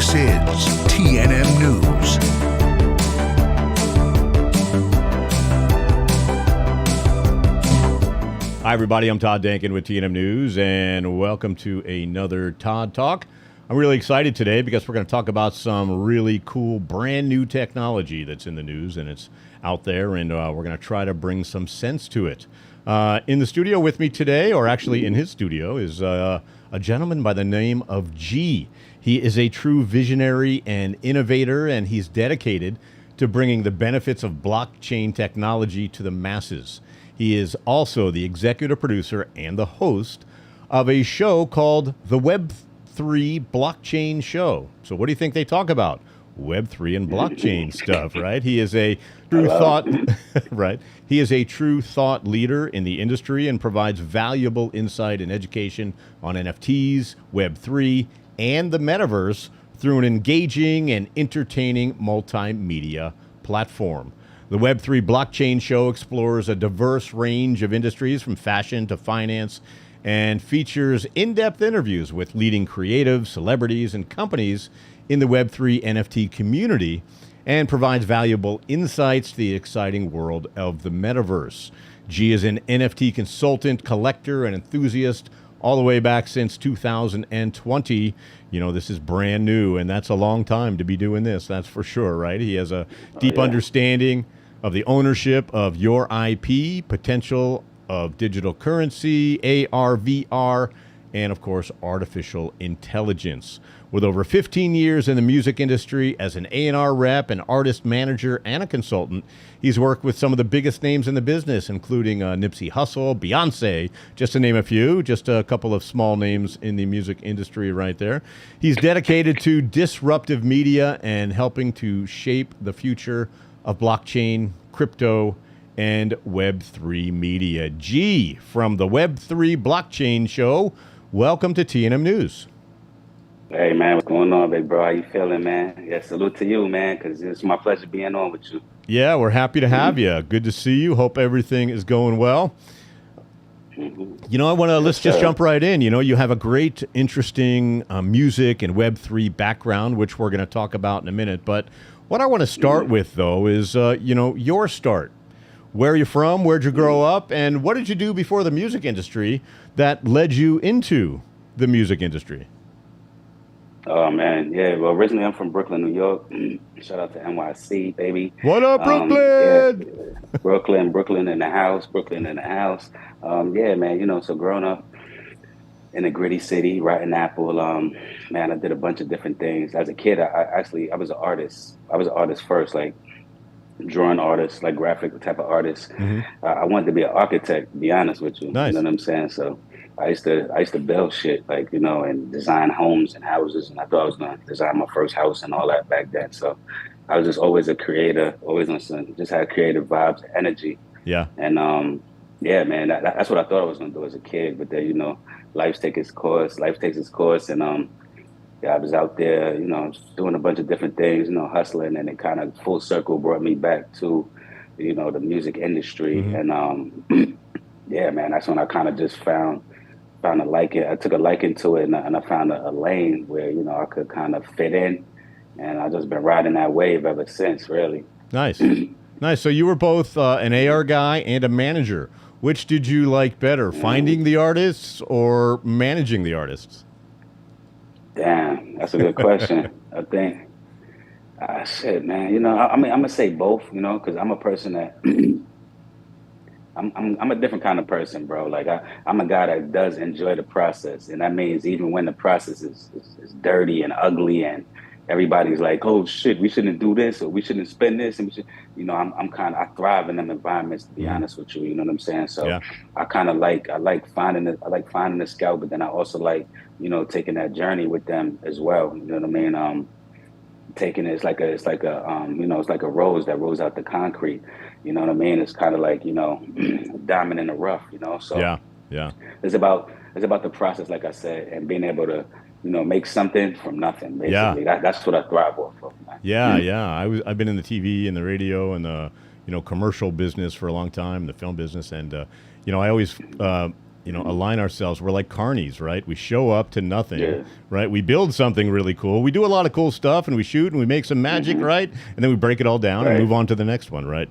This is TNM News. Hi, everybody. I'm Todd Dankin with TNM News, and welcome to another Todd Talk. I'm really excited today because we're going to talk about some really cool brand new technology that's in the news, and it's out there, and we're going to try to bring some sense to it. In the studio with me today, or actually in his studio, is a gentleman by the name of G. He is a true visionary and innovator, and he's dedicated to bringing the benefits of blockchain technology to the masses. He is also the executive producer and the host of a show called the Web3 Blockchain Show. So what do you think they talk about? Web3 and blockchain stuff, right? He is a true thought, right? He is a true thought leader in the industry and provides valuable insight and education on NFTs, Web3, and the metaverse through an engaging and entertaining multimedia platform. The Web3 Blockchain Show explores a diverse range of industries from fashion to finance and features in-depth interviews with leading creatives, celebrities, and companies in the Web3 NFT community and provides valuable insights to the exciting world of the metaverse. G is an NFT consultant, collector, and enthusiast all the way back since 2020. You know, this is brand new, and that's a long time to be doing this, that's for sure, right? He has a deep understanding of the ownership of your IP, potential of digital currency, AR, VR, and of course, artificial intelligence. With over 15 years in the music industry as an A&R rep, an artist manager, and a consultant, he's worked with some of the biggest names in the business, including Nipsey Hussle, Beyonce, just to name a few, just a couple of small names in the music industry right there. He's dedicated to disruptive media and helping to shape the future of blockchain, crypto, and Web3 media. G from the Web3 Blockchain Show, welcome to TNM News. Hey, man, what's going on, big bro? How you feeling, man? Yeah, salute to you, man, because it's my pleasure being on with you. Yeah, we're happy to have you. Good to see you. Hope everything is going well. You know, let's just jump right in. You know, you have a great, interesting music and Web3 background, which we're going to talk about in a minute. But what I want to start with, though, is, you know, your start. Where are you from? Where'd you grow up? And what did you do before the music industry that led you into the music industry? Oh, man. Yeah, well, originally I'm from Brooklyn, New York. Shout out to NYC, baby. What up, Brooklyn? Yeah, Brooklyn in the house. Yeah, man, you know, so growing up in a gritty city, Rotten Apple, man, I did a bunch of different things. As a kid, I was an artist. I was an artist first, like drawing artist, like graphic type of artist. I wanted to be an architect, to be honest with you. Nice. You know what I'm saying? So I used to build shit, like, you know, and design homes and houses. And I thought I was going to design my first house and all that back then. So I was just always a creator, always on some, just had creative vibes, energy. Yeah. And yeah, man, that's what I thought I was going to do as a kid. But then, you know, life takes its course. And yeah, I was out there, you know, doing a bunch of different things, you know, hustling. And it kind of full circle brought me back to, you know, the music industry. And yeah, man, that's when I kind of just found a liking. I took a liking to it, and I found a lane where, you know, I could kind of fit in, and I've just been riding that wave ever since, really. Nice. Nice. So you were both an AR guy and a manager. Which did you like better, finding the artists or managing the artists? Damn, that's a good question. I think, shit, man, you know, I mean, I'm gonna say both, you know, because I'm a person that I'm a different kind of person, bro. Like I'm a guy that does enjoy the process, and that means even when the process is dirty and ugly, and everybody's like, "Oh shit, we shouldn't do this, or we shouldn't spend this," and we should, you know, I thrive in them environments, to be honest with you. You know what I'm saying? So yeah. I like finding the scout, but then I also like, you know, taking that journey with them as well. You know what I mean? Taking it, it's like a you know, it's like a rose that rolls out the concrete. You know what I mean? It's kind of like, you know, diamond in the rough, you know? So yeah. It's about the process, like I said, and being able to, you know, make something from nothing, basically. Yeah. That's what I thrive off of, man. Yeah. I've been in the TV and the radio and the, you know, commercial business for a long time, the film business. And, you know, I always align ourselves. We're like carnies, right? We show up to nothing, Yeah. right? We build something really cool. We do a lot of cool stuff, and we shoot, and we make some magic, right? And then we break it all down and Right. move on to the next one, right?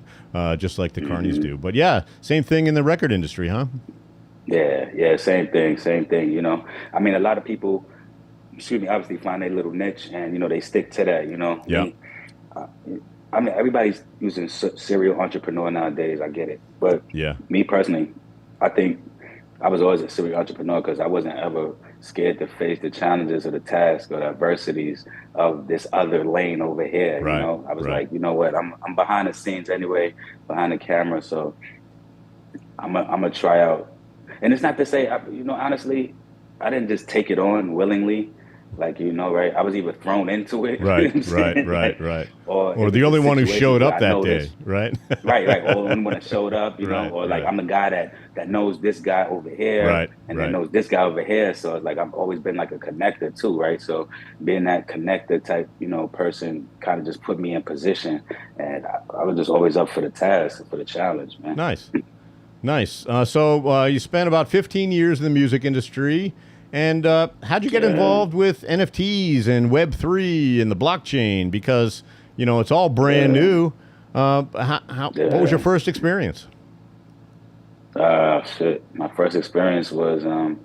Just like the carnies do. But yeah, same thing in the record industry, huh? Yeah, same thing, same thing. I mean, a lot of people, excuse me, obviously find their little niche, and they stick to that. Yeah. Uh, I mean, everybody's using serial entrepreneur nowadays. I get it, but Yeah. me personally, I think I was always a serial entrepreneur because I wasn't ever scared to face the challenges or the tasks or the adversities of this other lane over here. Right, I was right. like, you know what, I'm behind the scenes anyway, behind the camera, so I'm gonna try out. And it's not to say, honestly, I didn't just take it on willingly. Like, right? I was either thrown into it. Right, you know what I'm saying? right. Or Or it the was only a one who situation showed where up I that know day, this. right? Right. Or the only one that showed up, Right, or like right. I'm the guy that knows this guy over here Right, and right. then knows this guy over here. So it's like I've always been like a connector too, right? So being that connector type, person kind of just put me in position, and I was just always up for the task, for the challenge, man. Nice. So you spent about 15 years in the music industry. And how'd you get involved with NFTs and Web3 and the blockchain? Because, it's all brand new. What was your first experience? Shit. My first experience was one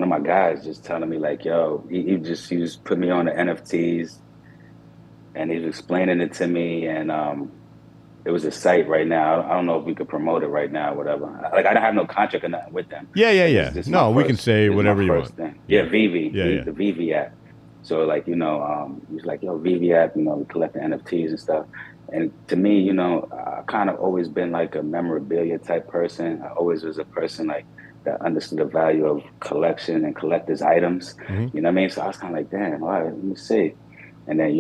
of my guys just telling me like, yo, he was putting me on the NFTs, and he was explaining it to me, and it was a site right now. I don't know if we could promote it right now, or whatever. Like, I don't have no contract or nothing with them. Yeah. This No, we can say this is whatever my you first want. thing. Yeah, Yeah. Vivi, Yeah. the Vivi app. So like, he was like, yo, Vivi app, we collect the NFTs and stuff. And to me, I kind of always been like a memorabilia type person. I always was a person like that understood the value of collection and collector's items. Mm-hmm. You know what I mean? So I was kind of like, damn, all right, let me see. And then,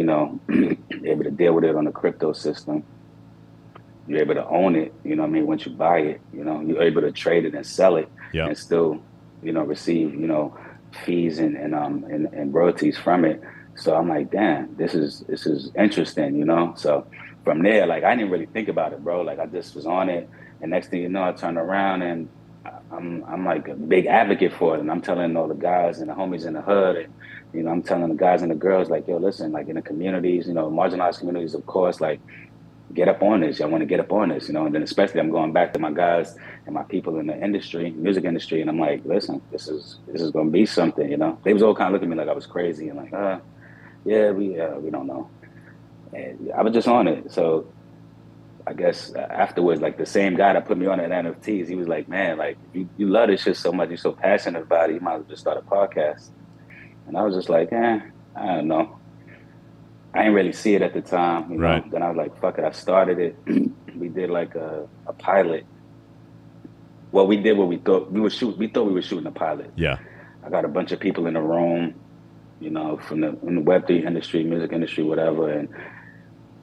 able to deal with it on the crypto system. You're able to own it, once you buy it, you're able to trade it and sell it Yeah. and still, receive, fees and royalties from it. So I'm like, damn, this is interesting, So from there, like, I didn't really think about it, bro. Like, I just was on it, and next thing you know, I turned around and I'm like a big advocate for it, and I'm telling all the guys and the homies in the hood, and I'm telling the guys and the girls, like, yo, listen, like, in the communities, marginalized communities, of course, like, get up on this. I want to get up on this, and then especially I'm going back to my guys and my people in the industry, music industry, and I'm like, listen, this is going to be something, They was all kind of looking at me like I was crazy and like, yeah, we don't know. And I was just on it. So I guess afterwards, like, the same guy that put me on at NFTs, he was like, man, like, you love this shit so much, you're so passionate about it, you might as well just start a podcast. And I was just like, I don't know. I didn't really see it at the time, Right. Then I was like, fuck it, I started it. We did like a pilot. Well, we did what we thought we thought we were shooting a pilot. Yeah. I got a bunch of people in the room, from the Web3 industry, music industry, whatever. And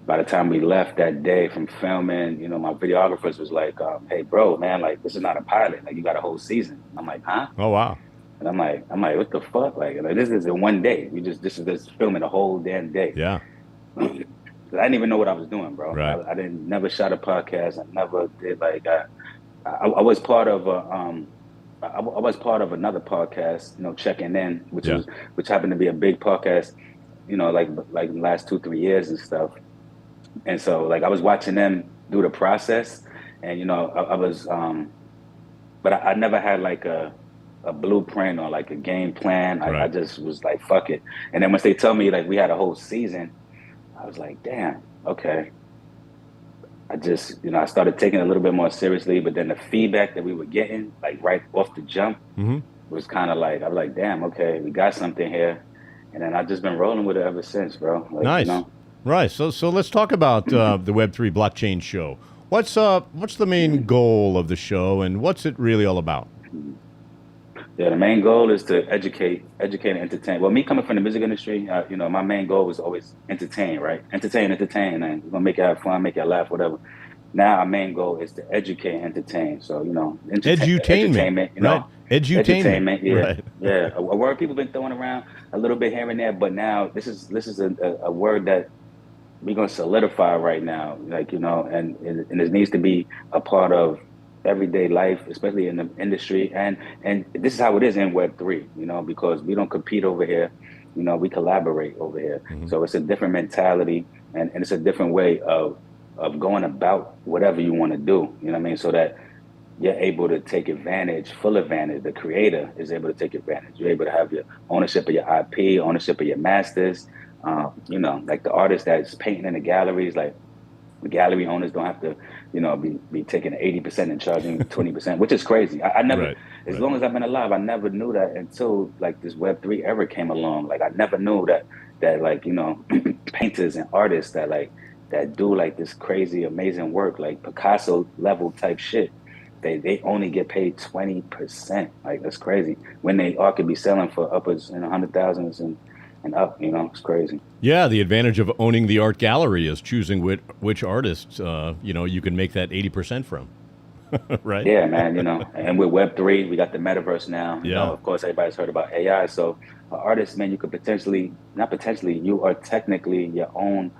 by the time we left that day from filming, my videographers was like, hey, bro, man, like, this is not a pilot. Like, you got a whole season. I'm like, huh? Oh, wow. And I'm like, what the fuck? Like, this is in one day. This is just filming a whole damn day. Yeah. I didn't even know what I was doing, bro. Right. I never shot a podcast. I never did. Like, I was part of I was part of another podcast, Checking In, which happened to be a big podcast, like in the last 2-3 years and stuff. And so, like, I was watching them do the process, and I was, but I never had like a blueprint or like a game plan. Right. I just was like, fuck it. And then once they told me like we had a whole season, I was like, damn, okay. I just, I started taking it a little bit more seriously, but then the feedback that we were getting, like right off the jump, was kind of like, I was like, damn, okay, we got something here. And then I've just been rolling with it ever since, bro. Like, Nice. Right. So let's talk about the Web3 blockchain show. What's the main goal of the show, and what's it really all about? Yeah, the main goal is to educate and entertain. Well, me coming from the music industry, my main goal was always entertain, right? Entertain, and we're gonna make it have fun, make it laugh, whatever. Now our main goal is to educate and entertain. So, edutainment, right? Edutainment, yeah, right. Yeah. A word people been throwing around a little bit here and there, but now this is a word that we're gonna solidify right now, like, and it needs to be a part of everyday life, especially in the industry. And this is how it is in Web3, because we don't compete over here, we collaborate over here. Mm-hmm. So it's a different mentality, and it's a different way of going about whatever you want to do, you know what I mean? So that you're able to take advantage, full advantage. The creator is able to take advantage. You're able to have your ownership of your IP, ownership of your masters. Like the artist that's painting in the galleries, like the gallery owners don't have to, be taking 80% and charging 20%, which is crazy. I never, Right. as Right. long as I've been alive, I never knew that until like this Web3 era came along. Like I never knew that like, painters and artists that do like this crazy, amazing work, like Picasso level type shit. They only get paid 20%. Like that's crazy. When they art could be selling for upwards in 100,000s and up, it's crazy. Yeah, the advantage of owning the art gallery is choosing which artists you can make that 80% from, right? Yeah, man, and with Web3, we got the metaverse now. Yeah. Of course, everybody's heard about AI. So, artists, man, you could not potentially, you are technically your own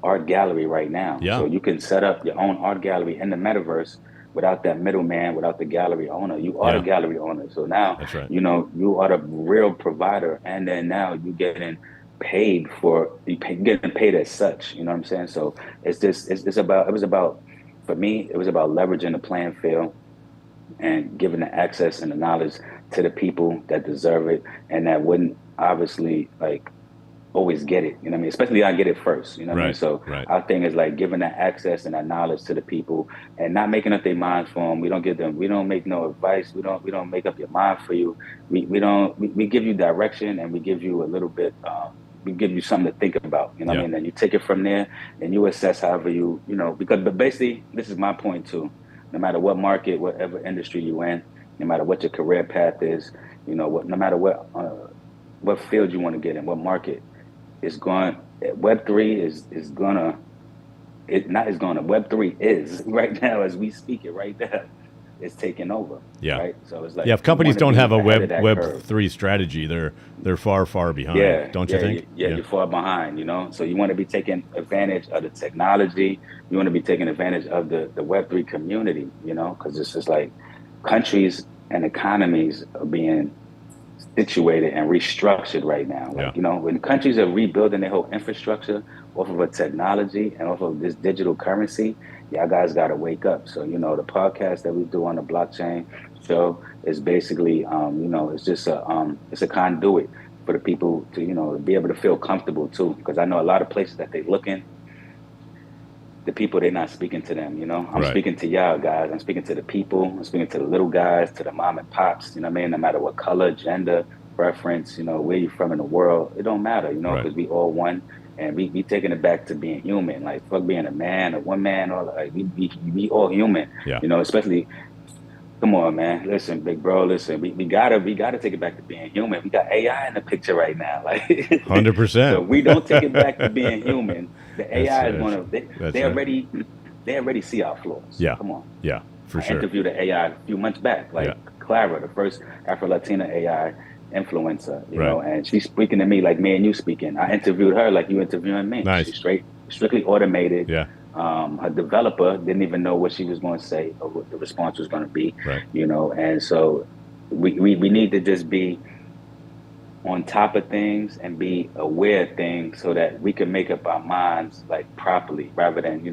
art gallery right now. Yeah. So, you can set up your own art gallery in the metaverse without that middleman, without the gallery owner. You are the gallery owner. So now, That's right. You are the real provider. And then now you're getting paid getting paid as such. You know what I'm saying? So, for me, it was about leveraging the playing field and giving the access and the knowledge to the people that deserve it and that wouldn't obviously like always get it. You know what I mean? Especially I get it first. You know what I mean? So our thing is like giving that access and that knowledge to the people and not making up their minds for them. We don't make no advice. We don't make up your mind for you. We give you direction and we give you a little bit. We give you something to think about, you know what I mean? And you take it from there and you assess however but basically this is my point too. No matter what market, whatever industry you in, no matter what your career path is, no matter what field you want to get in, what market, Web3 Web3 is right now as we speak it right now. It's taking over. Yeah. Right. So it's like if companies don't have a Web3 strategy, they're far behind. Yeah. Don't you think? You're far behind. So you want to be taking advantage of the technology. You want to be taking advantage of the Web3 community. Because it's just like countries and economies are being situated and restructured right now. Like when countries are rebuilding their whole infrastructure off of a technology and off of this digital currency, y'all guys got to wake up. So, the podcast that we do on the blockchain show is basically, it's just it's a conduit for the people to, to be able to feel comfortable too. Because I know a lot of places that they look in, the people, they're not speaking to them, I'm speaking to y'all guys. I'm speaking to the people. I'm speaking to the little guys, to the mom and pops, you know what I mean? No matter what color, gender, preference, where you're from in the world, it don't matter, because we all one. And we taking it back to being human, like fuck being a man or one man, or like we all human, especially. Come on, man. Listen, big bro. Listen, we gotta take it back to being human. We got AI in the picture right now, like 100%. So we don't take it back to being human. The AI is gonna. They already see our flaws. Yeah. Come on. Yeah, for I sure. interviewed an AI a few months back, like Clara, the first Afro-Latina AI influencer, you know, and she's speaking to me like me and you speaking. I interviewed her like you interviewing me. Nice. She's strictly automated. Yeah. Her developer didn't even know what she was going to say or what the response was going to be, Right. and so we need to just be on top of things and be aware of things so that we can make up our minds like properly rather than,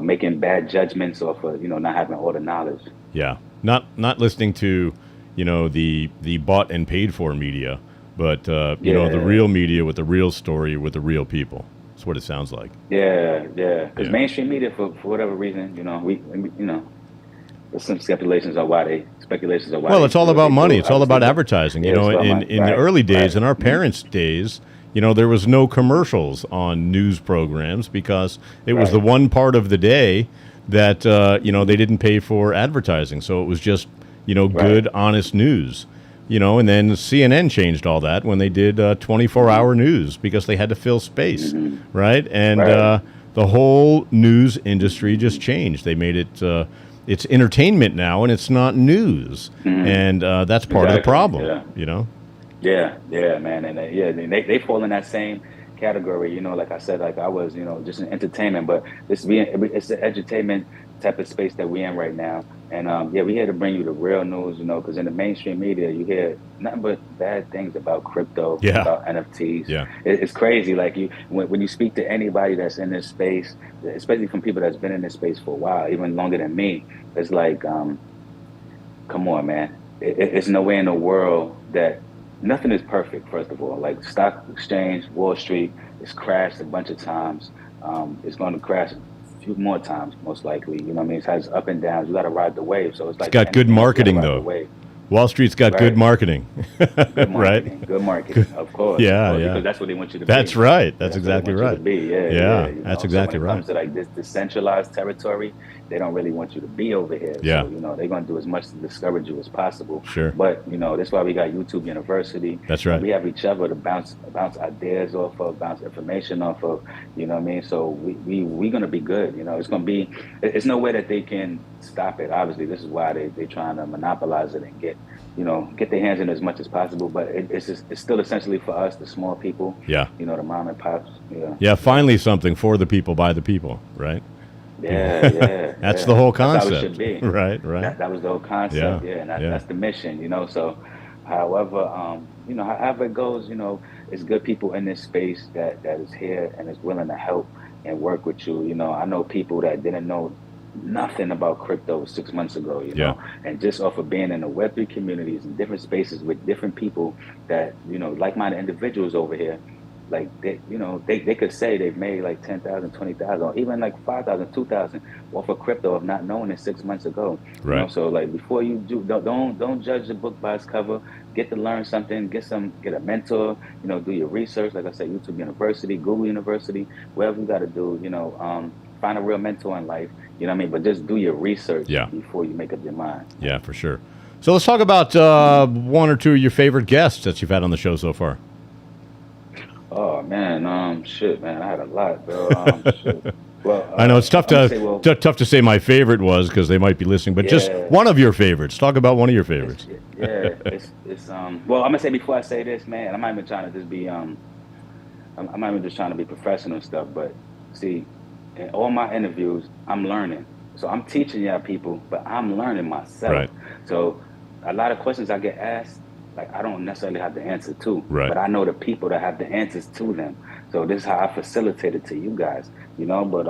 making bad judgments or for, not having all the knowledge. Yeah. Not listening to, the bought and paid for media, but, the real media with the real story with the real people. That's what it sounds like. Yeah. Because mainstream media, for whatever reason, there's some speculations on why. Well, it's all about money. It's all about advertising. In the early days, in our parents' days, there was no commercials on news programs because it was the one part of the day that, they didn't pay for advertising. So it was just, good, honest news. And then CNN changed all that when they did 24-hour news because they had to fill space, right? And the whole news industry just changed. They made it, it's entertainment now, and it's not news. And that's part of the problem, Yeah, man. And they fall in that same category, like I said, like I was, just in entertainment, but it's the entertainment type of space that we're in right now. And yeah, we here to bring you the real news, because in the mainstream media, you hear nothing but bad things about crypto, Yeah. about NFTs. Yeah. It's crazy. Like when you speak to anybody that's in this space, especially from people that's been in this space for a while, even longer than me, it's like, come on, man. It's no way in the world that nothing is perfect. First of all, like stock exchange, Wall Street, it's crashed a bunch of times. It's going to crash a few more times, most likely. You know what I mean? It has up and downs. You got to ride the wave. So it's It's like with got good anything else, you got to marketing ride the though. wave. Wall Street's got good Right. marketing. Good Right? marketing. Good Good. marketing. Of Yeah, course, yeah. because that's what they want you to That's be. right. That's That's what they exactly want you to right. be. Yeah, Yeah, yeah. that's So when exactly it right. comes to like this decentralized territory, they don't really want you to be over here. Yeah. So, they're gonna do as much to discourage you as possible. Sure. But, that's why we got YouTube University, That's and right. we have each other to bounce ideas off of, bounce information off of, you know what I mean? So we gonna be good. It's gonna be it's no way that they can stop it. Obviously, this is why they trying to monopolize it and get their hands in as much as possible. But it's still essentially for us, the small people, Yeah. the mom and pops. Yeah. Yeah, finally something for the people by the people, right? Yeah, yeah, That's yeah. the whole That's how it should concept. be. Right, right. That was the whole Yeah. concept, yeah, and Yeah. that's the mission, So, however, however it goes, it's good people in this space that is here and is willing to help and work with you. I know people that didn't know nothing about crypto 6 months ago, Yeah. and just off of being in the Web3 communities and different spaces with different people that, like-minded individuals over here, like they could say they've made like 10,000, 20,000, or even like 5,000, 2,000 off of crypto of not knowing it 6 months ago. Right. So like before you do, don't judge the book by its cover. Get to learn something, get a mentor, do your research. Like I said, YouTube University, Google University, whatever you got to do, find a real mentor in life. You know what I mean? But just do your research Yeah. before you make up your mind. Yeah, for sure. So let's talk about one or two of your favorite guests that you've had on the show so far. Oh man, shit, man, I had a lot, bro. Shit. Well, I know it's tough I'm gonna to say, well, tough to say my favorite was because they might be listening, but just yeah. one of your favorites. Talk about one of your favorites. Yeah, it's well, I'm gonna say before I say this, man, I'm not even trying to just be I'm not even just trying to be professional and stuff, but see, in all my interviews, I'm learning. So I'm teaching y'all people, but I'm learning myself. Right. So a lot of questions I get asked, like I don't necessarily have the answer to, Right. but I know the people that have the answers to them. So this is how I facilitate it to you guys, But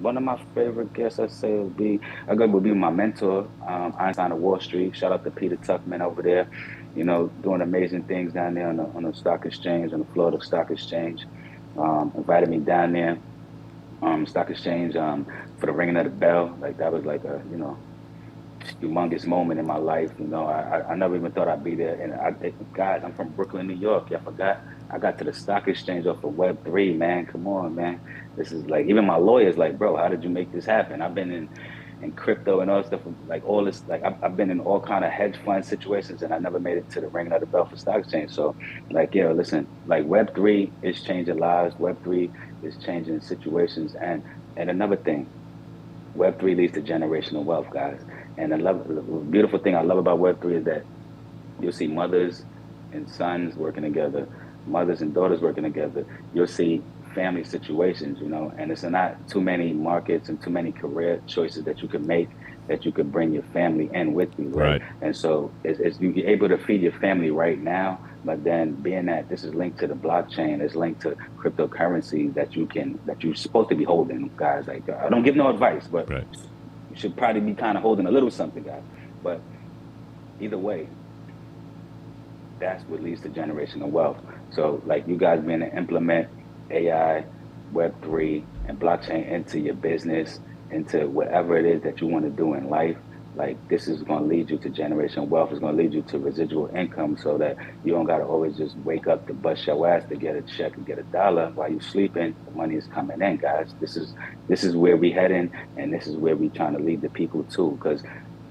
one of my favorite guests, I say, would be my mentor, Einstein of Wall Street. Shout out to Peter Tuckman over there, doing amazing things down there on the stock exchange, on the Florida Stock Exchange. Invited me down there, stock exchange, for the ringing of the bell. Like that was like a humongous moment in my life. I never even thought I'd be there. And guys, I'm from Brooklyn, New York. I forgot. I got to the stock exchange off of Web3, man. Come on, man. This is like, even my lawyer's like, bro, how did you make this happen? I've been in crypto and all stuff, like all this, like I've been in all kind of hedge fund situations, and I never made it to the ringing of the bell for stock exchange. So like, yeah, listen, like Web3 is changing lives. Web3 is changing situations. And another thing, Web3 leads to generational wealth, guys. And the beautiful thing I love about Web3 is that you'll see mothers and sons working together, mothers and daughters working together. You'll see family situations, and it's not too many markets and too many career choices that you can make that you could bring your family in with you, right? And so it's you're able to feed your family right now, but then being that this is linked to the blockchain, it's linked to cryptocurrency that you're supposed to be holding, guys. Like I don't give no advice, but Right. you should probably be kind of holding a little something, guys. But either way, that's what leads to generational wealth. So like you guys being to implement AI, Web3, and blockchain into your business, into whatever it is that you want to do in life, like this is going to lead you to generational wealth. It's going to lead you to residual income so that you don't got to always just wake up to bust your ass to get a check and get a dollar while you're sleeping. The money is coming in, guys. This is where we heading, and this is where we trying to lead the people to, because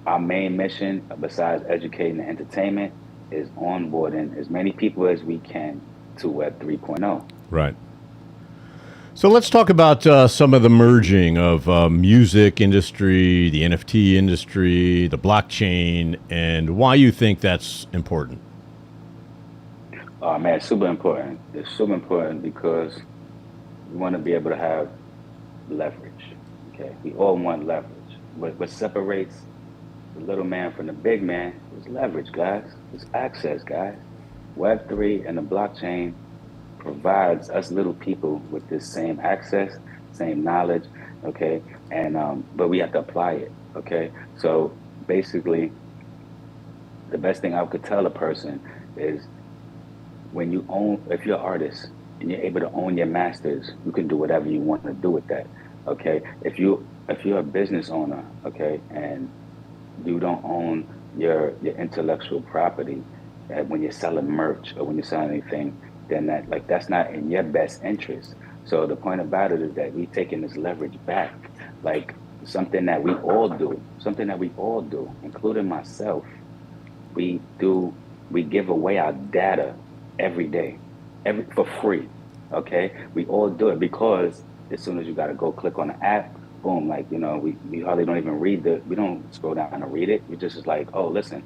our main mission, besides educating and entertainment, is onboarding as many people as we can to Web 3.0. Right. So let's talk about some of the merging of music industry, the NFT industry, the blockchain, and why you think that's important. Oh man, it's super important. It's super important because we want to be able to have leverage. Okay, we all want leverage. What separates the little man from the big man is leverage, guys. It's access, guys. Web3 and the blockchain provides us little people with this same access, same knowledge, okay? And but we have to apply it, okay? So basically, the best thing I could tell a person is when you own, if you're an artist and you're able to own your masters, you can do whatever you want to do with that, okay? If you're a business owner, okay, and you don't own your intellectual property when you're selling merch or when you're selling anything, then that's not in your best interest. So the point about it is that we taking this leverage back, like something that we all do, including myself. We give away our data every day, every for free. Okay, we all do it because as soon as you got to go click on the app, boom, like we hardly don't even we don't scroll down and read it. We just is like, oh, listen,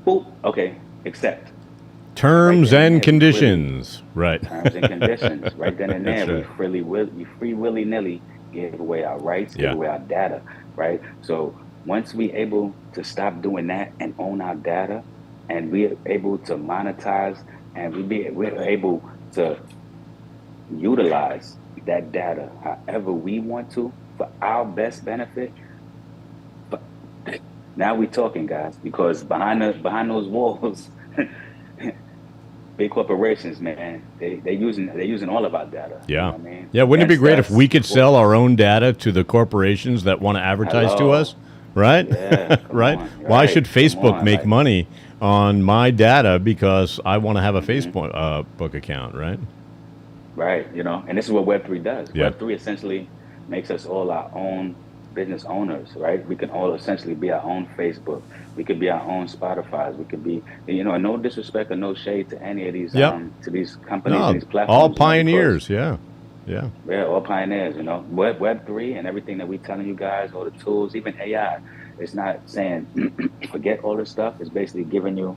boop, okay, accept. Right Terms then and and there, conditions. Right. terms and conditions. Right then and there, That's right. we free willy nilly give away our rights, give Yeah. away our data. Right. So once we able to stop doing that and own our data, and we're able to monetize, and we're able to utilize that data however we want to for our best benefit. But now we talking, guys, because behind those walls, big corporations, man, they're using all of our data. You know Yeah. what I mean? Yeah. Wouldn't it be Against great if us. we could sell our own data to the corporations that want to advertise to us? Hello. Right? Yeah, come Right? on. Why should Right. Come Facebook on. make Like, money on my data because I want to have a mhm. Facebook book account, right? Right, and this is what Web3 does. Yeah. Web3 essentially makes us all our own business owners, right? We can all essentially be our own Facebook. We could be our own Spotify's. We could be, and no disrespect or no shade to any of these Yep. to these companies and No, these all platforms, because pioneers. Yeah. Yeah. we're all pioneers, Web3 and everything that we telling you guys, all the tools, even AI. It's not saying forget all this stuff. It's basically giving you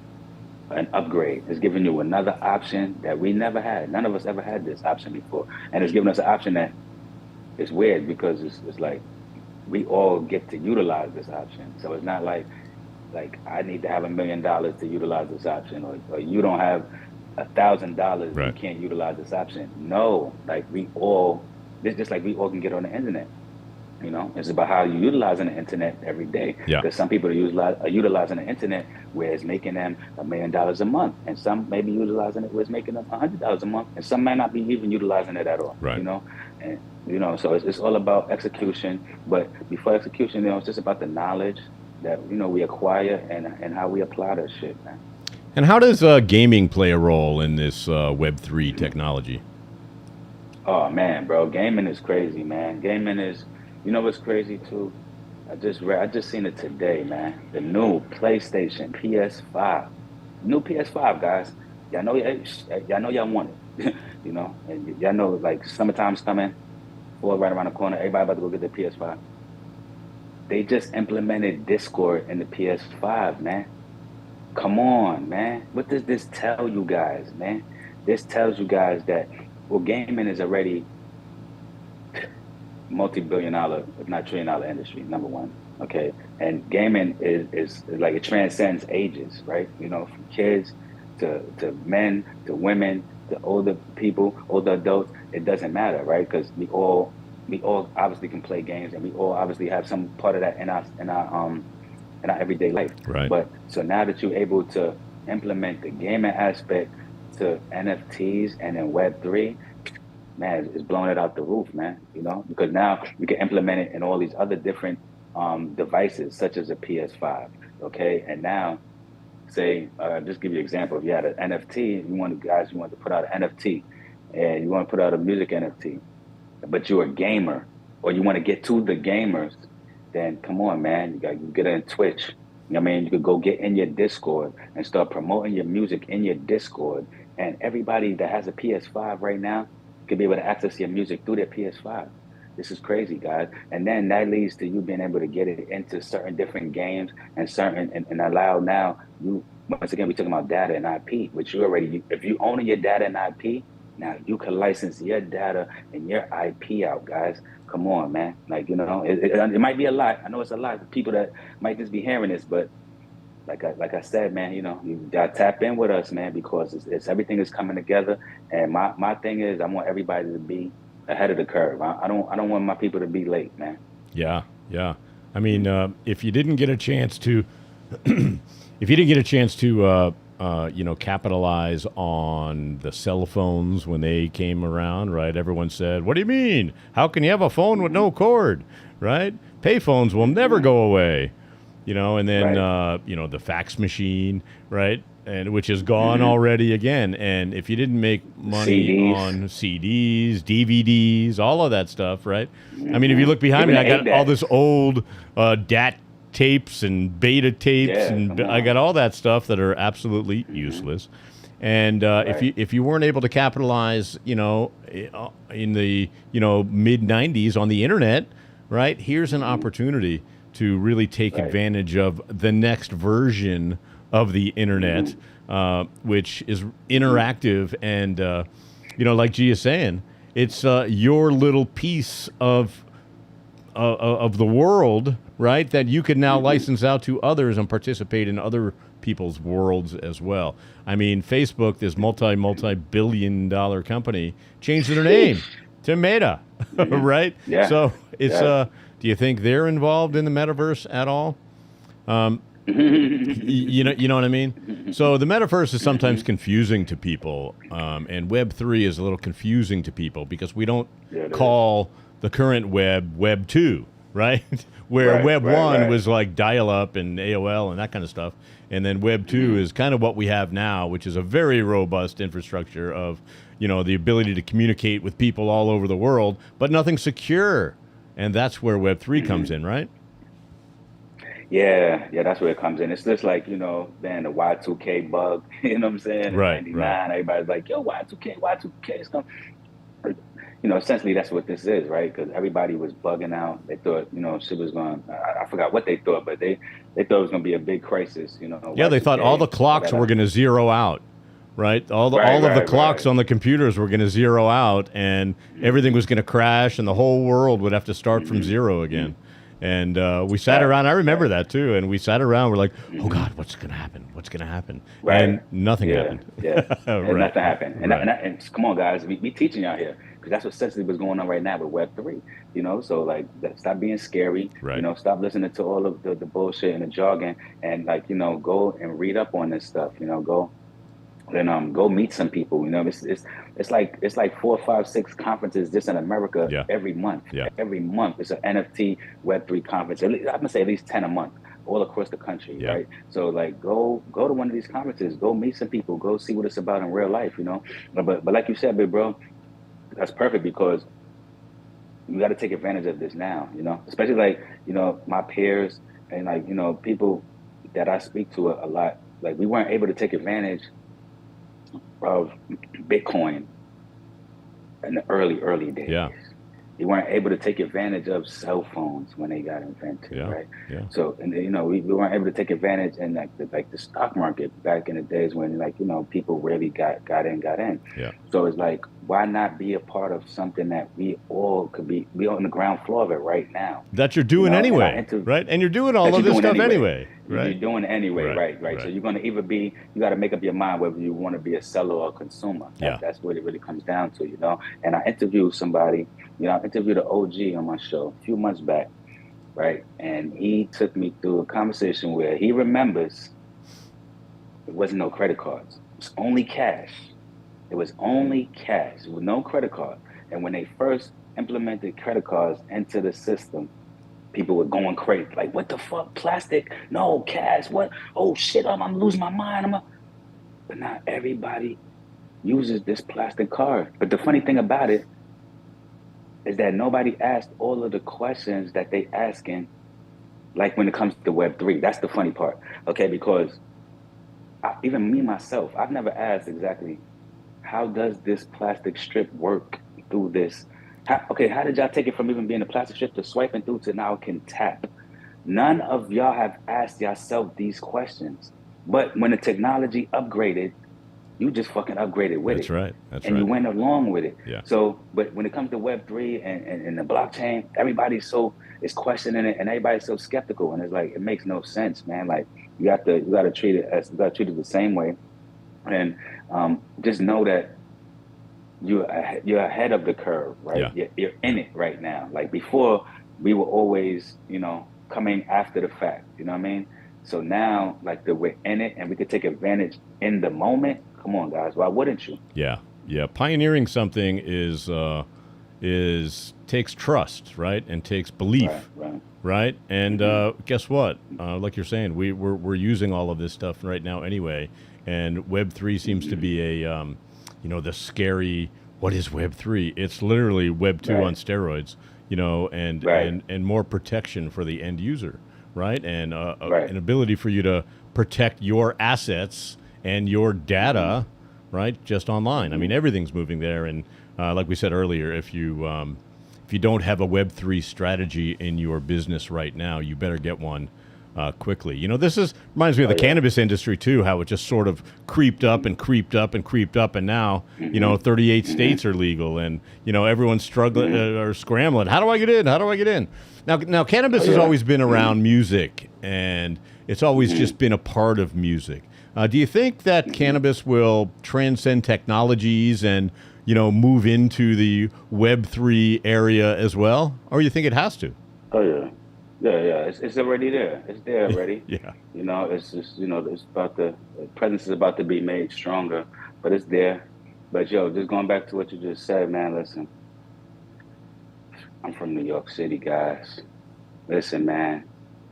an upgrade. It's giving you another option that we never had. None of us ever had this option before. And it's giving us an option that is weird because it's like we all get to utilize this option. So it's not like I need to have $1 million to utilize this option, or you don't have $1,000, you Right. can't utilize this option. No, like it's just like we all can get on the internet. It's about how you utilizing the internet every day. Yeah. Because some people are utilizing the internet where it's making them $1 million a month, and some may be utilizing it where it's making them $100 a month, and some may not be even utilizing it at all. Right. And so it's all about execution. But before execution, it's just about the knowledge that we acquire and how we apply that shit, man. And how does gaming play a role in this Web3 technology? Oh man, bro, gaming is crazy, man. Gaming is, what's crazy too? I just seen it today, man. The new PlayStation PS5, new PS5, guys. Y'all know y'all want it, and y'all know like summertime's coming, fall right around the corner. Everybody about to go get their PS5. They just implemented Discord in the PS5, man. Come on, man. What does this tell you guys, man? This tells you guys that gaming is already multi-billion dollar, if not trillion dollar industry, number one. Okay. And gaming is like it transcends ages, right? From kids to men, to women, to older people, older adults, it doesn't matter, right? Because we all obviously can play games, and we all obviously have some part of that in our everyday life. Right. But so now that you're able to implement the gaming aspect to NFTs and then Web3, man, it's blowing it out the roof, man. Because now you can implement it in all these other different devices, such as a PS5. Okay, and now say, just give you an example. If you had an NFT, you want to put out an NFT, and you want to put out a music NFT, but you're a gamer, or you want to get to the gamers, then come on, man, you get in Twitch. You could go get in your Discord and start promoting your music in your Discord, and everybody that has a PS5 right now could be able to access your music through their PS5. This is crazy, guys. And then that leads to you being able to get it into certain different games and allow now you, once again, we're talking about data and IP, which if you own your data and IP, Now you can license your data and your IP out, guys. Come on, man. Like, it might be a lot. I know it's a lot for people that might just be hearing this, but like I said, man, you got to tap in with us, man, because it's everything is coming together. And my thing is, I want everybody to be ahead of the curve. I don't want my people to be late, man. Yeah, yeah. I mean, if you didn't get a chance to, if you didn't get a chance to, capitalize on the cell phones when they came around, right? Everyone said, "What do you mean? How can you have a phone with no cord?" Right? Payphones will never go away. And then Right. the fax machine, right? And which is gone already again. And if you didn't make money CDs. on CDs, DVDs, all of that stuff, right? I mean, if you Hmm. look behind Even me, the I got all ADAT. this old DAT tapes and beta tapes, Yeah, and come I got on. all that stuff that are absolutely useless. And if Right. you weren't able to capitalize, in the mid '90s on the internet, right? Here's an opportunity to really take Right. advantage of the next version of the internet, which is interactive and like G is saying, it's your little piece of the world, right? That you can now license out to others and participate in other people's worlds as well. I mean, Facebook, this multi-billion-dollar company, changed their name Sheesh. to Meta, Hmm. right? Yeah. So it's Yeah. do you think they're involved in the metaverse at all? You know what I mean? So the metaverse is sometimes confusing to people, and Web3 is a little confusing to people because we don't Yeah, it is. call the current Web 2, right? Where Right. Web Right. 1 Right. was like dial-up and AOL and that kind of stuff, and then Web 2 is kind of what we have now, which is a very robust infrastructure of the ability to communicate with people all over the world, but nothing secure, and that's where Web 3 comes in, right? Yeah, yeah, that's where it comes in. It's just like, man, the Y2K bug, you know what I'm saying? In Right, right. 99, everybody's like, yo, Y2K is coming. Essentially that's what this is, right? Because everybody was bugging out. They thought, shit was going, I forgot what they thought, but they thought it was going to be a big crisis, Yeah, they thought all Y2K, the all clocks that. were going to zero out, right? Right, All of the right, clocks right. on the computers were going to zero out, and everything was going to crash, and the whole world would have to start from zero again. And we sat around. I Facts, remember facts. that too. And we sat around. We're like, "Oh God, what's going to happen? What's going to happen?" Right. And nothing Yeah. happened. Yeah. And Right, nothing happened. right, And come on, guys, we teaching y'all here because that's what essentially what's going on right now with Web3. So like, stop being scary. right. Stop listening to all of the bullshit and the jargon, and like, go and read up on this stuff. Go meet some people. It's like 4, 5, 6 conferences just in America Yeah, every month. yeah. Every month it's an NFT Web3 conference. I'm gonna say at least 10 a month, all across the country, Yeah. right? So like, go to one of these conferences, go meet some people, go see what it's about in real life. But like you said, big bro, that's perfect because you got to take advantage of this now. Especially like my peers and like people that I speak to a lot. Like we weren't able to take advantage of Bitcoin in the early days. Yeah, You weren't able to take advantage of cell phones when they got invented, yeah, right? yeah. So, and we weren't able to take advantage in like the stock market back in the days when people really got in. Yeah. So it's like, why not be a part of something that we all could be on the ground floor of it right now? That you're doing And anyway, right? And you're doing all that of you're this doing stuff anyway. anyway, You're right? doing it anyway, Right, right. So right. you're gonna you got to make up your mind whether you want to be a seller or a consumer. Yeah. That's what it really comes down to. And I interviewed somebody, I interviewed an OG on my show a few months back, right? And he took me through a conversation where he remembers there wasn't no credit cards. It was only cash. It was only cash with no credit card. And when they first implemented credit cards into the system, people were going crazy. Like, what the fuck? Plastic? No, cash. What? Oh shit, I'm losing my mind. But not everybody uses this plastic card. But the funny thing about it is that nobody asked all of the questions that they asking, like when it comes to Web3. That's the funny part. Okay, because even me myself, I've never asked exactly how does this plastic strip work through this. How did y'all take it from even being a plastic strip to swiping through to now it can tap? None of y'all have asked yourself these questions. But when the technology upgraded, You just fucking upgraded with That's it. right. That's And right. you went along with it. Yeah. So, but when it comes to Web3 and the blockchain, everybody's so is questioning it, and everybody's so skeptical. And it's like it makes no sense, man. Like you got to treat it as you got to treat it the same way, and just know that you're ahead of the curve, right? Yeah. You're in it right now. Like before, we were always, coming after the fact. You know what I mean? So now, like that we're in it, and we could take advantage in the moment. Come on, guys, why wouldn't you? Yeah. Yeah. Pioneering something takes trust, right, and takes belief, right? And guess what? Like you're saying, we're using all of this stuff right now anyway, and Web3 seems to be a the scary. What is Web3? It's literally Web2 on steroids, and more protection for the end user, right? And an ability for you to protect your assets and your data, right? Just online. I mean, everything's moving there, and like we said earlier, if you don't have a Web3 strategy in your business right now, you better get one quickly. This reminds me of the cannabis industry too, how it just sort of creeped up and creeped up and creeped up, and now 38 states are legal, and everyone's struggling or scrambling. How do I get in? How do I get in? Now cannabis has always been around music, and it's always just been a part of music. Do you think that cannabis will transcend technologies and move into the Web3 area as well, or you think it has to? Oh yeah. Yeah. It's already there. It's there already. Yeah. It's just, it's about the presence is about to be made stronger, but it's there. But just going back to what you just said, man, listen, I'm from New York City, guys. Listen, man,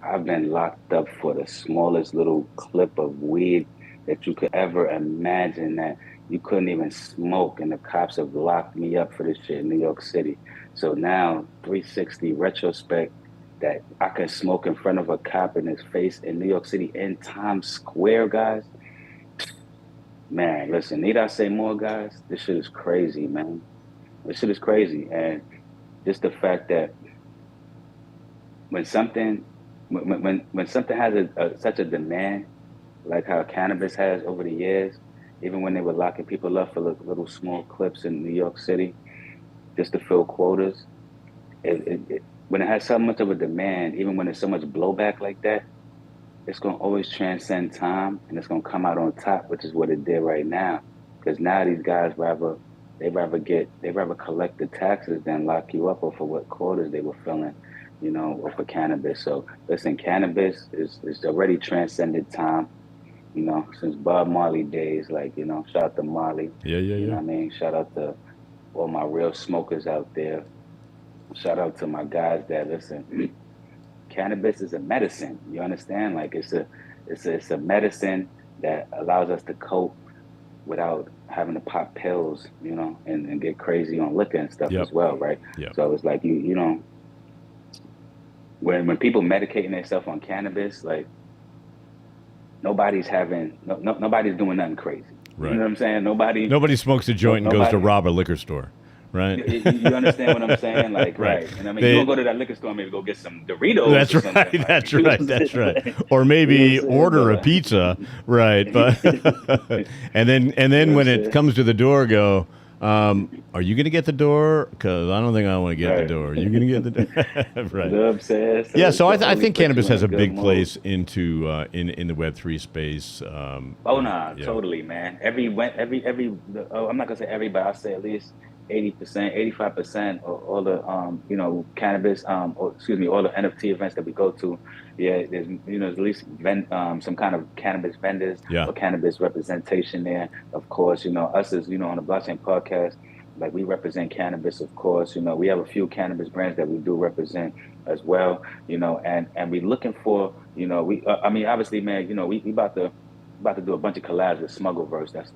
I've been locked up for the smallest little clip of weed that you could ever imagine that you couldn't even smoke, and the cops have locked me up for this shit in New York City. So now, 360 retrospect, that I can smoke in front of a cop in his face in New York City in Times Square, guys. Man, listen, need I say more, guys? This shit is crazy, man. This shit is crazy. And just the fact that when something has such a demand, like how cannabis has over the years, even when they were locking people up for little small clips in New York City, just to fill quotas, when it has so much of a demand, even when there's so much blowback like that, it's going to always transcend time, and it's going to come out on top, which is what it did right now. Because now these guys rather collect the taxes than lock you up over what quotas they were filling, for cannabis. So listen, cannabis is already transcended time, since Bob Marley days. Like, shout out to Marley. Yeah. You know what I mean? Shout out to all my real smokers out there. Shout out to my guys that listen. Cannabis is a medicine. You understand? Like it's a medicine that allows us to cope without having to pop pills, and get crazy on liquor and stuff as well, right? Yep. So it's like when people medicating themselves on cannabis, like nobody's doing nothing crazy. Right. You know what I'm saying? Nobody smokes a joint and goes to rob a liquor store. Right. You understand what I'm saying? Like, right. And I mean, you don't go to that liquor store maybe go get some Doritos. That's right. Like, That's right. Or maybe order a pizza. Right. But and then when it comes to the door, go, are you going to get the door? Because I don't think I want to get the door. Are you going to get the door? Right. You know what I'm saying? So yeah. So I think cannabis has a big place into in the Web3 space. Totally, man. I'm not gonna say everybody. I'll say at least 80%, 85% of all the cannabis, all the NFT events that we go to, there's at least some kind of cannabis vendors or cannabis representation there. Of course, us as on the Blockchain Podcast, like we represent cannabis, of course. We have a few cannabis brands that we do represent as well. And we're looking for, obviously, man, we about to do a bunch of collabs with Smuggleverse. That's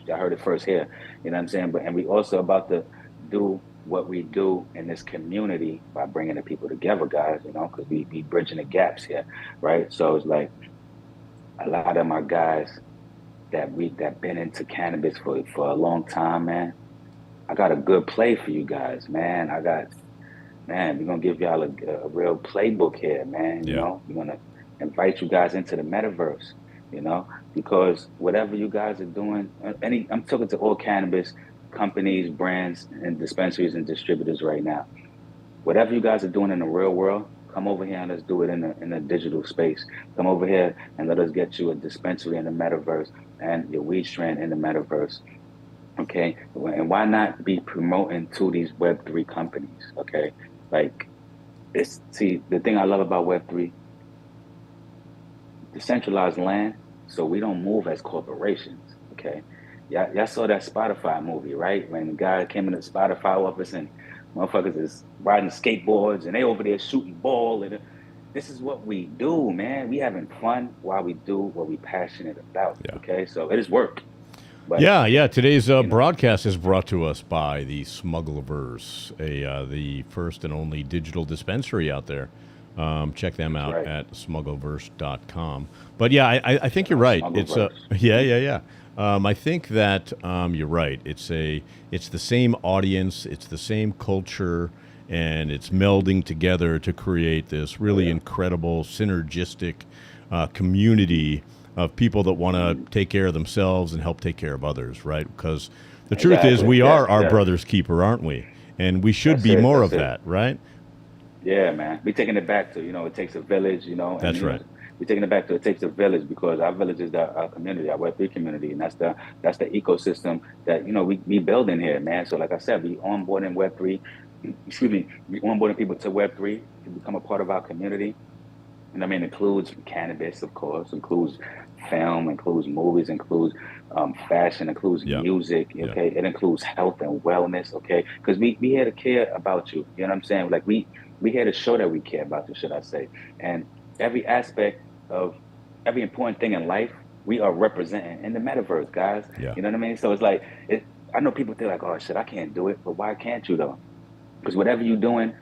I heard it first here, you know what I'm saying? And we also about to do what we do in this community by bringing the people together, guys, because we be bridging the gaps here, right? So it's like a lot of my guys that been into cannabis for a long time, man. I got a good play for you guys, man. We're gonna give y'all a real playbook here, man. We're gonna invite you guys into the metaverse. because whatever you guys are doing, I'm talking to all cannabis companies, brands, and dispensaries and distributors right now. Whatever you guys are doing in the real world, come over here and let's do it in a digital space. Come over here and let us get you a dispensary in the metaverse and your weed strand in the metaverse. Okay, and why not be promoting to these Web3 companies? Okay, like see, the thing I love about Web3, decentralized land, so we don't move as corporations. Okay, y'all saw that Spotify movie, right? When the guy came into the Spotify office and motherfuckers is riding skateboards and they over there shooting ball, and this is what we do, man. We having fun while we do what we passionate about. Yeah. Okay, so it is work. But, Yeah. Today's broadcast is brought to us by the Smugglerverse, the first and only digital dispensary out there. Check them out at smugglerverse.com. But yeah, I think you're right. It's yeah. I think that you're right. It's the same audience, it's the same culture, and it's melding together to create this really incredible synergistic community of people that want to take care of themselves and help take care of others, right? Because the truth is, we are our brother's keeper, aren't we? And we should be more of that, right? Yeah, man. We're taking it back to, it takes a village, and, That's right. We're taking it back to it takes a village, because our village is our community, our Web3 community, and that's the ecosystem that we build in here, man. So like I said, we onboarding Web3, we onboarding people to Web3 to become a part of our community. And I mean, includes cannabis, of course, includes film, includes movies, includes fashion, includes music. Okay, it includes health and wellness. Okay, because we here to care about you. You know what I'm saying? Like we here to show that we care about you, should I say? And every aspect of every important thing in life, we are representing in the metaverse, guys. Yeah. You know what I mean? So it's like I know people think like, oh shit, I can't do it, but why can't you though? Because whatever you're doing.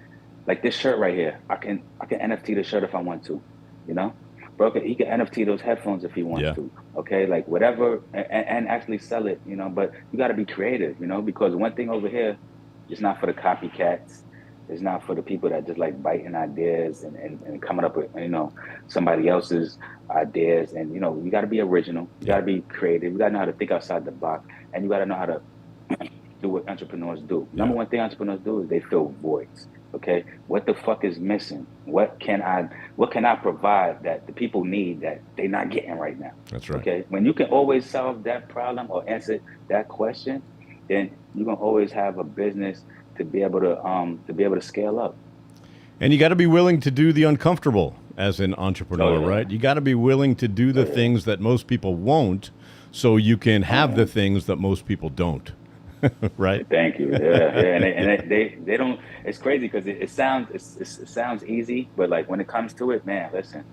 Like this shirt right here, I can NFT the shirt if I want to, Bro, he can NFT those headphones if he wants to. Okay, like whatever, and actually sell it, But you got to be creative, because one thing over here, it's not for the copycats. It's not for the people that just like biting ideas and coming up with somebody else's ideas. And you got to be original. You got to be creative. You got to know how to think outside the box, and you got to know how to do what entrepreneurs do. Number one thing entrepreneurs do is they fill voids. Okay, what the fuck is missing? What can I provide that the people need that they're not getting right now? That's right. Okay, when you can always solve that problem or answer that question, then you can always have a business to be able to scale up. And you got to be willing to do the uncomfortable as an entrepreneur, right? You got to be willing to do the things that most people won't, so you can have the things that most people don't. Right. Thank you. Yeah. And they don't. It's crazy because it sounds easy, but like when it comes to it, man, listen.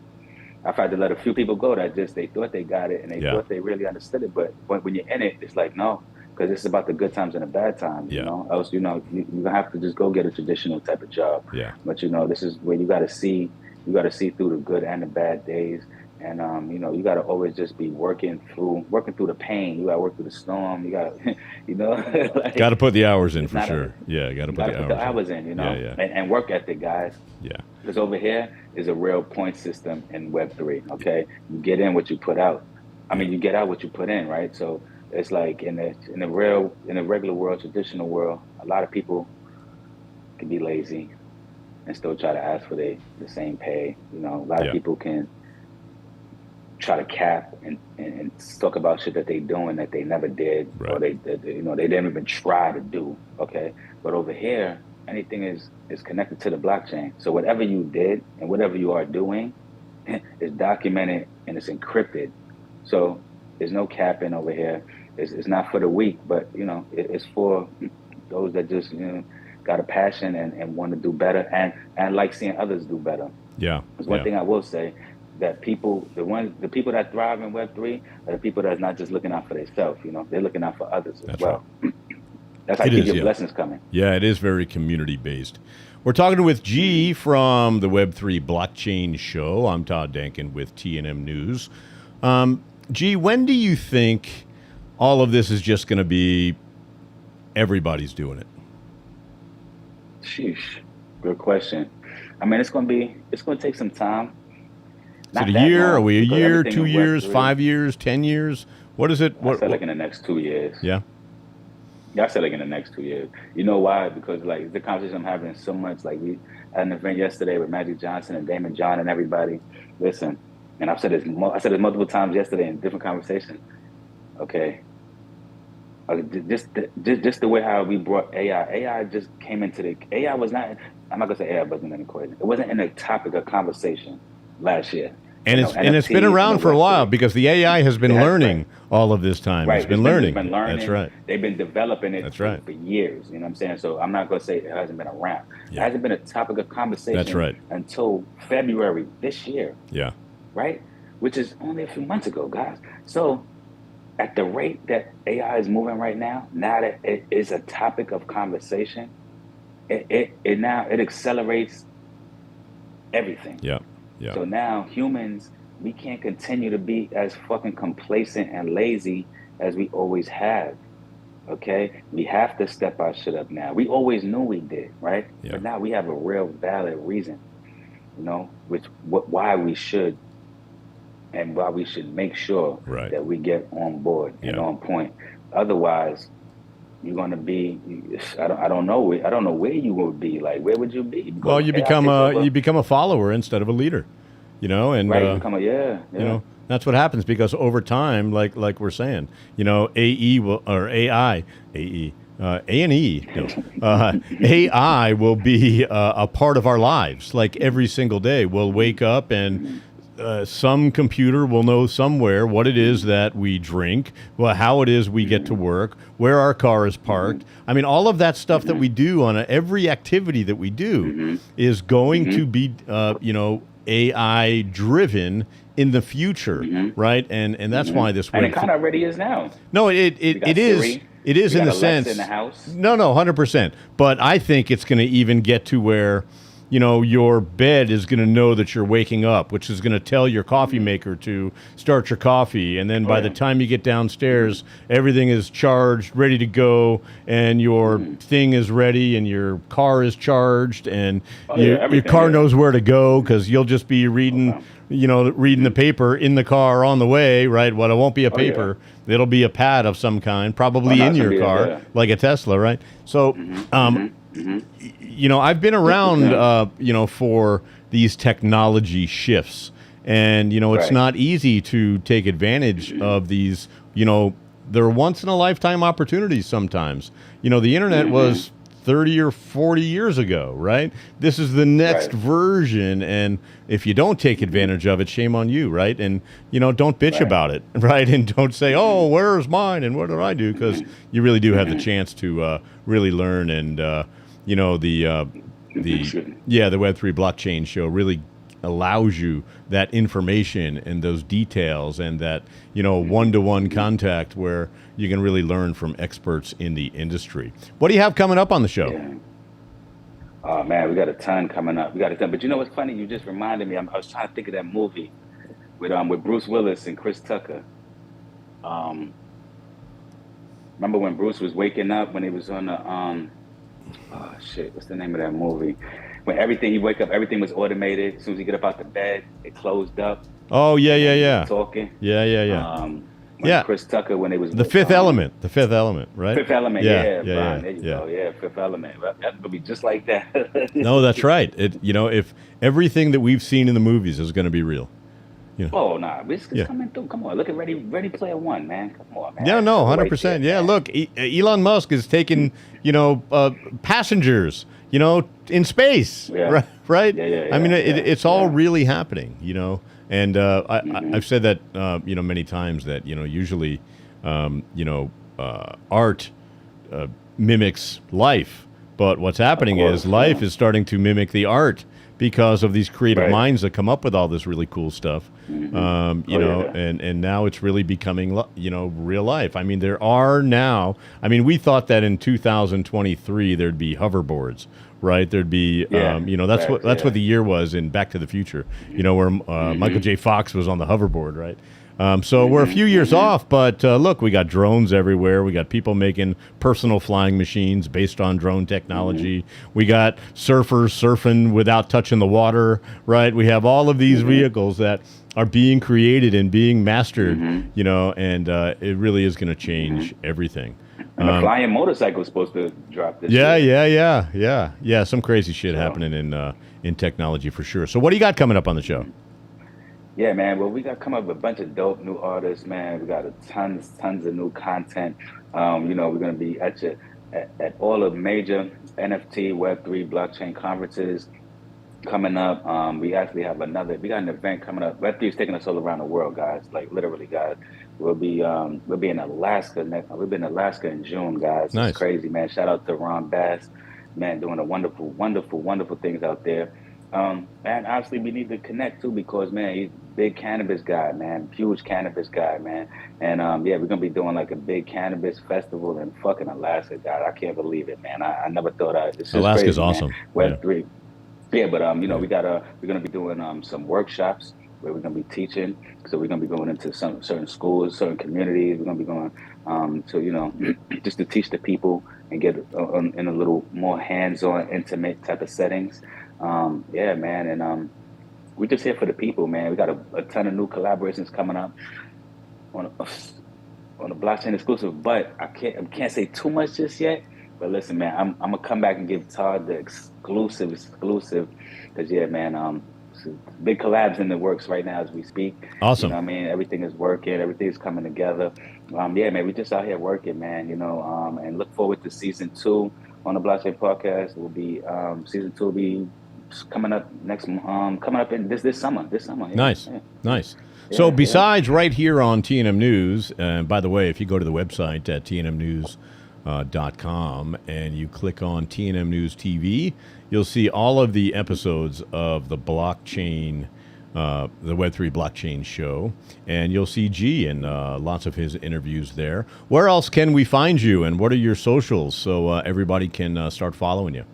I've had to let a few people go that they thought they got it and they thought they really understood it, but when you're in it, it's like no, because it's about the good times and the bad times. Else you have to just go get a traditional type of job. Yeah. But this is where you got to see through the good and the bad days. And you got to always just be working through the pain. You got to work through the storm. You got to, like, got to put the hours in for sure. You got to put the hours in. And work ethic, guys. Yeah. Because over here is a real point system in Web3. Okay, you get in what you put out. I mean, you get out what you put in, right? So it's like in the regular world, traditional world, a lot of people can be lazy and still try to ask for the same pay. A lot of people can try to cap and talk about shit that they doing that they never did, or they didn't even try to do. Okay, but over here, anything is connected to the blockchain. So whatever you did and whatever you are doing is documented and it's encrypted. So there's no capping over here. It's not for the weak, but it's for those that just got a passion and want to do better and like seeing others do better. Yeah. There's one thing I will say. That the people that thrive in Web3 are the people that's not just looking out for themselves, they're looking out for others as well. Right. That's how you keep your blessings coming. Yeah, it is very community based. We're talking with G from the Web3 Blockchain Show. I'm Todd Dankin with TNM News. G, when do you think all of this is just going to be everybody's doing it? Sheesh, good question. I mean, it's going to take some time. Is it Not a that year? Are long, we a because year, everything 2 in years, Web3, 5 years, 10 years? What is it? I said like in the next 2 years. Yeah. Yeah, I said like in the next 2 years. You know why? Because like the conversation I'm having is so much. Like we had an event yesterday with Magic Johnson and Damon John and everybody. Listen, and I've said this. I said this multiple times yesterday in different conversations. Okay, just the way how we brought AI. AI just came into the. AI was not. I'm not gonna say AI wasn't in the equation. It wasn't in the topic of conversation last year. And You it's know, and it's been NFTs, around for a while Web3. because the AI has been It has, learning right. all of this time. Right. It's been learning. It's been learning. That's right. They've been developing it That's right. for years. You know what I'm saying? So I'm not going to say it hasn't been around. It Yeah. hasn't been a topic of conversation That's right. until February this year, Yeah. right? Which is only a few months ago, guys. So at the rate that AI is moving right now that it is a topic of conversation, it now it accelerates everything. Yeah. Yeah. So now humans, we can't continue to be as fucking complacent and lazy as we always have. Okay? We have to step our shit up now. We always knew we did, right? Yeah. But now we have a real valid reason, you know, why we should and why we should make sure Right. that we get on board and on point. Otherwise, you're gonna be. I don't know where you would be. Like, where would you be? Well, you become a follower instead of a leader, you know, and right. You become you know, that's what happens because over time, like we're saying, you know, AI, AI will be a part of our lives. Like every single day, we'll wake up and some computer will know somewhere what it is that we drink, well, how it is we get to work, where our car is parked. I mean, all of that stuff that we do on every activity that we do is going to be, you know, AI driven in the future, right? And that's why this. And it kind of already is now. No, it is. Siri. It is in the Alexa sense. in the house. No, 100%. But I think it's going to even get to where, you know, your bed is going to know that you're waking up, which is going to tell your coffee maker to start your coffee. And then by the time you get downstairs, everything is charged, ready to go, and your thing is ready, and your car is charged, and your car knows where to go because you'll just be reading, you know, reading the paper in the car on the way, right? Well, it won't be a paper. It'll be a pad of some kind, probably in your car, like a Tesla, right? So, you know, I've been around, you know, for these technology shifts. And, you know, it's not easy to take advantage of these, you know, they're once in a lifetime opportunities sometimes. You know, the internet was 30 or 40 years ago, right? This is the next version. And if you don't take advantage of it, shame on you, right? And, you know, don't bitch about it, right? And don't say, oh, where's mine and what did I do? Because you really do have the chance to really learn. And, you know, the Web3 blockchain show really allows you that information and those details and that, you know, one-to-one contact where you can really learn from experts in the industry. What do you have coming up on the show? Yeah. Oh man, we got a ton coming up. We got a ton. But you know what's funny? You just reminded me. I was trying to think of that movie with Bruce Willis and Chris Tucker. Remember when Bruce was waking up when he was on the oh shit, what's the name of that movie? When he wake up, everything was automated. As soon as he get up out the bed, it closed up. Oh yeah. Talking. Yeah. Chris Tucker when it was The Fifth Element, right? Fifth Element, Yeah. There you go. Yeah, Fifth Element. That's gonna be just like that. No, that's right. You know, if everything that we've seen in the movies is going to be real. You know. Oh nah, it's coming through. Come on, look at Ready Player One, man. Come on, man. Yeah, no, 100%. Yeah, look, Elon Musk is taking, you know, passengers, you know, in space, right? Yeah. I mean, it's all really happening, you know. And I've said that, you know, many times that, you know, usually, you know, art mimics life. But what's happening is life is starting to mimic the art because of these creative minds that come up with all this really cool stuff, you know, and now it's really becoming, you know, real life. I mean, there are now, I mean, we thought that in 2023 there'd be hoverboards, right? There'd be, you know, that's what the year was in Back to the Future, you know, where Michael J. Fox was on the hoverboard, right? So we're a few years off, but look, we got drones everywhere. We got people making personal flying machines based on drone technology. We got surfers surfing without touching the water, right? We have all of these vehicles that are being created and being mastered, Mm-hmm. you know, and it really is going to change everything. And the flying motorcycle is supposed to drop this Yeah, year. yeah. Some crazy shit So, happening in technology for sure. So, what do you got coming up on the show? yeah, man. Well, we got come up with a bunch of dope new artists, man. We got tons of new content. You know, we're gonna be at all the major NFT, Web3, blockchain conferences coming up. We actually have we got an event coming up. Web3 is taking us all around the world, guys. Like literally, guys. We'll be in Alaska we'll be in Alaska in June, guys. It's Nice. crazy, man. Shout out to Ron Bass, man, doing a wonderful things out there. And obviously we need to connect too because man, he's a big cannabis guy, man, huge cannabis guy, man. And yeah, we're gonna be doing like a big cannabis festival in fucking Alaska, God. I can't believe it, man. I never thought it's just Alaska's crazy, man. awesome. Yeah. Web3. Yeah, but you know, Yeah. we're gonna be doing some workshops where we're gonna be teaching. So we're gonna be going into some certain schools, certain communities. We're gonna be going to you know just to teach the people and get in a little more hands-on, intimate type of settings. Yeah, man, and we're just here for the people, man. We got a ton of new collaborations coming up on on the blockchain exclusive, but I can't say too much just yet. But listen, man, I'm gonna come back and give Todd the exclusive, because yeah, man, so big collabs in the works right now as we speak. Awesome. You know what I mean? Everything is working, everything's coming together. Yeah, man, we just out here working, man. You know, and look forward to season 2 on the Blockchain Podcast. Will be season 2 will be coming up coming up in this summer. Yeah, Nice, yeah. nice. Yeah, So yeah. besides right here on TNM News, and by the way, if you go to the website at tnmnews.com and you click on TNM News TV, you'll see all of the episodes of the blockchain, the Web3 blockchain show, and you'll see G and lots of his interviews there. Where else can we find you, and what are your socials so everybody can start following you?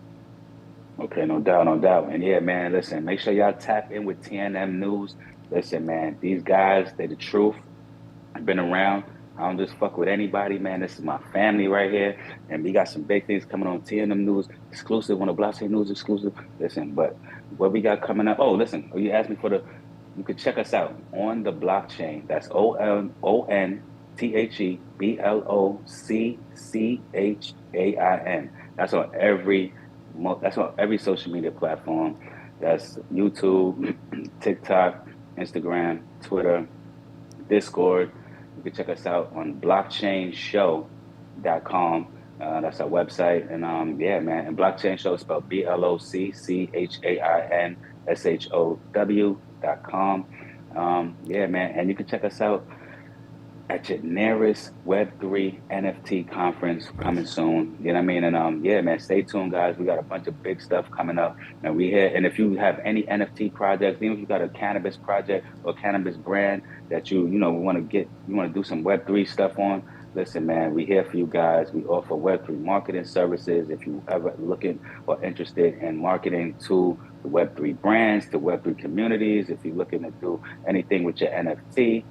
Okay, no doubt. And yeah, man, listen, make sure y'all tap in with TNM News. Listen, man, these guys, they the truth. I've been around. I don't just fuck with anybody, man. This is my family right here. And we got some big things coming on TNM News, exclusive, on the Blockchain News exclusive. Listen, but what we got coming up, you asked me you could check us out on the blockchain. That's ONTHEBLOCCHAIN. That's on every social media platform. That's YouTube, TikTok, Instagram, Twitter, Discord. You can check us out on blockchainshow.com. That's our website. And yeah, man. And Blockchain Show is spelled BLOCCHAINSHOW.com. Yeah, man. And you can check us out at your nearest Web3 NFT conference coming soon. You know what I mean? And yeah, man, stay tuned, guys. We got a bunch of big stuff coming up. And we here. And if you have any NFT projects, even if you got a cannabis project or cannabis brand that you want to do some Web3 stuff on, listen, man, we here for you guys. We offer Web3 marketing services. If you ever looking or interested in marketing to the Web3 brands, to Web3 communities, if you're looking to do anything with your NFT,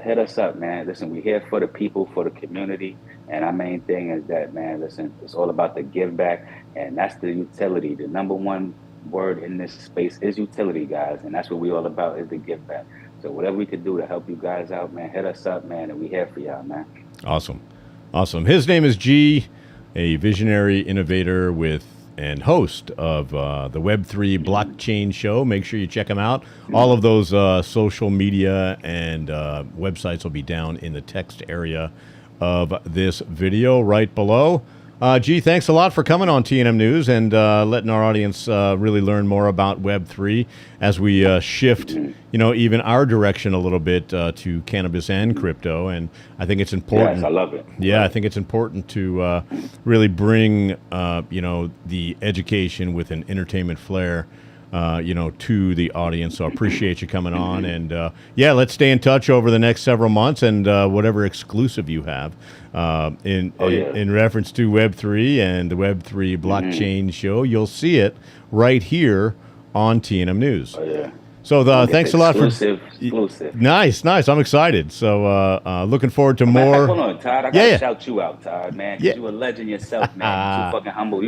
hit us up, man. Listen, we're here for the people, for the community. And our main thing is that, man, listen, it's all about the give back. And that's the utility. The number one word in this space is utility, guys. And that's what we're all about, is the give back. So whatever we could do to help you guys out, man, hit us up, man. And we're here for y'all, man. Awesome. His name is G, a visionary innovator and host of the Web3 blockchain show. Make sure you check him out. All of those social media and websites will be down in the text area of this video right below. G, thanks a lot for coming on TNM News and letting our audience really learn more about Web3 as we shift, even our direction a little bit to cannabis and crypto. And I think it's important. Yes, I love it. Yeah, I think it's important to really bring, the education with an entertainment flair, to the audience. So I appreciate you coming on. And yeah, let's stay in touch over the next several months and whatever exclusive you have in reference to Web3 and the Web3 blockchain show, you'll see it right here on TNM News. Oh, yeah. So Get thanks the a lot for exclusive. Nice. I'm excited. So looking forward to more. Hold on, Todd. I gotta shout you out, Todd, man, Yeah. because you a legend yourself, man. You too fucking humble.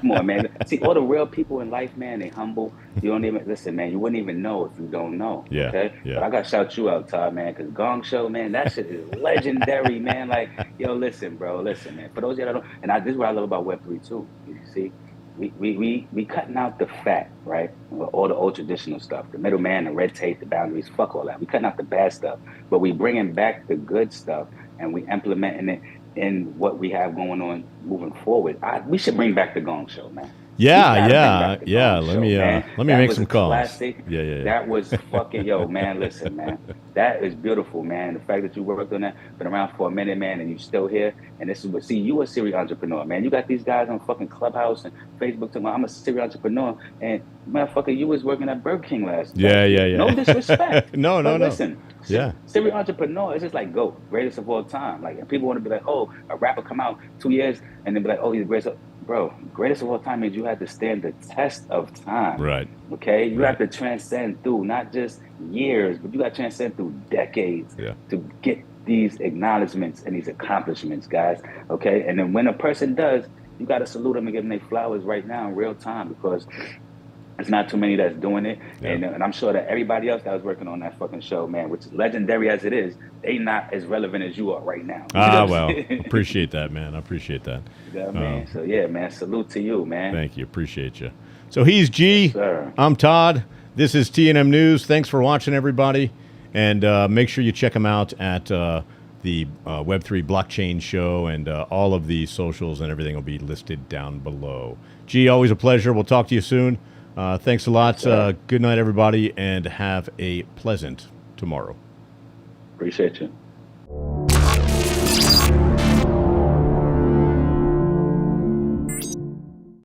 Come on, man. See, all the real people in life, man, they humble. You don't even listen, man. You wouldn't even know if you don't know. Yeah. Okay. Yeah. But I gotta shout you out, Todd, man, because Gong Show, man, that shit is legendary, man. Like, yo, listen, bro, listen, man. For those of you that don't, and this is what I love about Web3 too. You see. We cutting out the fat, right? All the old traditional stuff, the middleman, the red tape, the boundaries, fuck all that. We cutting out the bad stuff, but we bringing back the good stuff and we implementing it in what we have going on moving forward. We should bring back the Gong Show, man. Yeah. Let me make some calls. Classic. Yeah. That was fucking man. Listen, man, that is beautiful, man. The fact that you worked on that, been around for a minute, man, and you still here. And this is what you a serious entrepreneur, man. You got these guys on fucking Clubhouse and Facebook talking about I'm a serious entrepreneur, and motherfucker, you was working at Burger King last. Yeah. No disrespect. No. Listen. Yeah. Serious entrepreneur is just like greatest of all time. Like, and people want to be like, oh, a rapper come out 2 years and then be like, oh, he's the greatest. Bro, greatest of all time means you had to stand the test of time. Right. Okay? You have to transcend through not just years, but you got to transcend through decades to get these acknowledgments and these accomplishments, guys. Okay? And then when a person does, you got to salute them and give them their flowers right now in real time, because there's not too many that's doing it. Yeah. And I'm sure that everybody else that was working on that fucking show, man, which is legendary as it is, they not as relevant as you are right now. Well, appreciate that, man. I appreciate that. Yeah, man. So, yeah, man, salute to you, man. Thank you. Appreciate you. So he's G. Yes, I'm Todd. This is TNM News. Thanks for watching, everybody. And make sure you check them out at the Web3 blockchain show, and all of the socials and everything will be listed down below. G, always a pleasure. We'll talk to you soon. Thanks a lot. Good night, everybody, and have a pleasant tomorrow. Appreciate you.